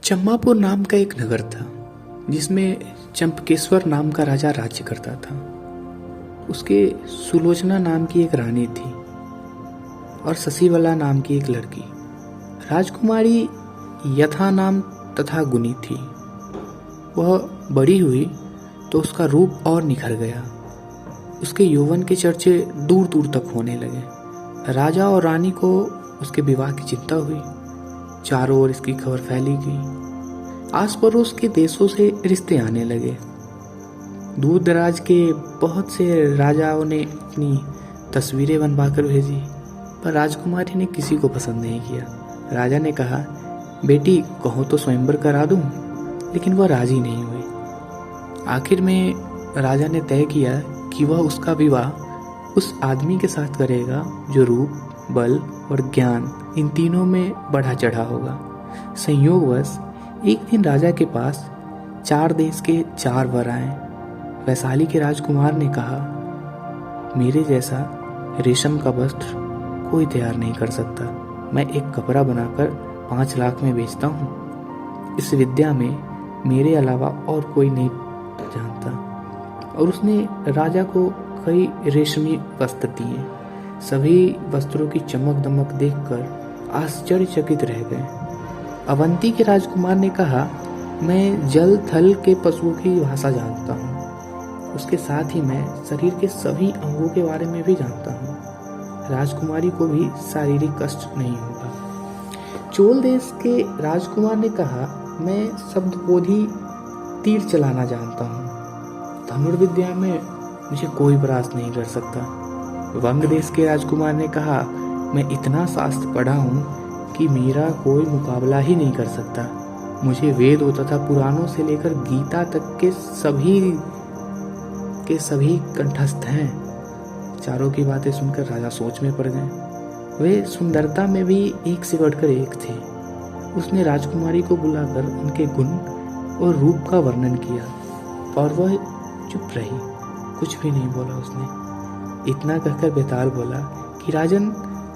चंपापुर नाम का एक नगर था जिसमें चंपकेश्वर नाम का राजा राज्य करता था। उसके सुलोचना नाम की एक रानी थी और शशिवला नाम की एक लड़की। राजकुमारी यथा नाम तथा गुणी थी। वह बड़ी हुई तो उसका रूप और निखर गया। उसके यौवन के चर्चे दूर दूर तक होने लगे। राजा और रानी को उसके विवाह की चिंता हुई। चारों ओर इसकी खबर फैली गई। आस पड़ोस के देशों से रिश्ते आने लगे। दूर दराज के बहुत से राजाओं ने अपनी तस्वीरें बनवाकर भेजी, पर राजकुमारी ने किसी को पसंद नहीं किया। राजा ने कहा, बेटी कहो तो स्वयंवर करा दूं, लेकिन वह राजी नहीं हुई। आखिर में राजा ने तय किया कि वह उसका विवाह उस आदमी के साथ करेगा जो रूप, बल और ज्ञान इन तीनों में बढ़ा चढ़ा होगा। संयोगवश एक दिन राजा के पास 4 देश के 4 वर आए। वैशाली के राजकुमार ने कहा, मेरे जैसा रेशम का वस्त्र कोई तैयार नहीं कर सकता। मैं एक कपड़ा बनाकर 5 लाख में बेचता हूँ। इस विद्या में मेरे अलावा और कोई नहीं जानता। और उसने राजा को कई रेशमी वस्त्र दिए। सभी वस्त्रों की चमक दमक देखकर आश्चर्यचकित रह गए। अवंती के राजकुमार ने कहा, मैं जल थल के पशुओं की भाषा जानता हूँ। उसके साथ ही मैं शरीर के सभी अंगों के बारे में भी जानता हूँ। राजकुमारी को भी शारीरिक कष्ट नहीं होगा। चोल देश के राजकुमार ने कहा, मैं शब्दबोधी तीर चलाना जानता हूँ। धनुर्विद्या में मुझे कोई परास्त नहीं कर सकता। वंग देश के राजकुमार ने कहा, मैं इतना शास्त्र पढ़ा हूँ कि मेरा कोई मुकाबला ही नहीं कर सकता। मुझे वेदों तथा पुराणों से लेकर गीता तक के सभी कंठस्थ हैं। चारों की बातें सुनकर राजा सोच में पड़ गए। वे सुंदरता में भी एक से बढ़कर एक थे। उसने राजकुमारी को बुलाकर उनके गुण और रूप का वर्णन किया, और वह चुप रही, कुछ भी नहीं बोला उसने। इतना कहकर बेताल बोला कि राजन,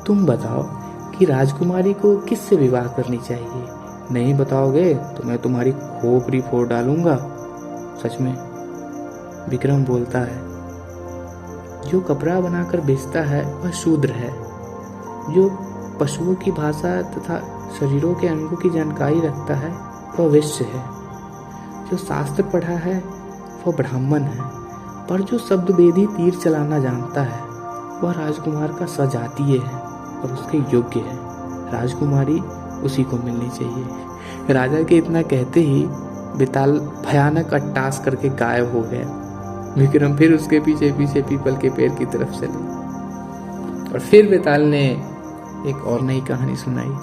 तुम बताओ कि राजकुमारी को किससे विवाह करनी चाहिए। नहीं बताओगे तो मैं तुम्हारी खोपड़ी फोड़ डालूंगा। सच में? विक्रम बोलता है, जो कपड़ा बनाकर बेचता है वह शूद्र है। जो पशुओं की भाषा तथा शरीरों के अंगों की जानकारी रखता है वह वैश्य है। जो शास्त्र पढ़ा है वह ब्राह्मण है। पर जो शब्दभेदी तीर चलाना जानता है वह राजकुमार का सजातीय है और उसके योग्य है। राजकुमारी उसी को मिलनी चाहिए। राजा के इतना कहते ही बेताल भयानक अट्टास करके गायब हो गया। विक्रम फिर उसके पीछे पीछे पीपल के पेड़ की तरफ चले और फिर बेताल ने एक और नई कहानी सुनाई।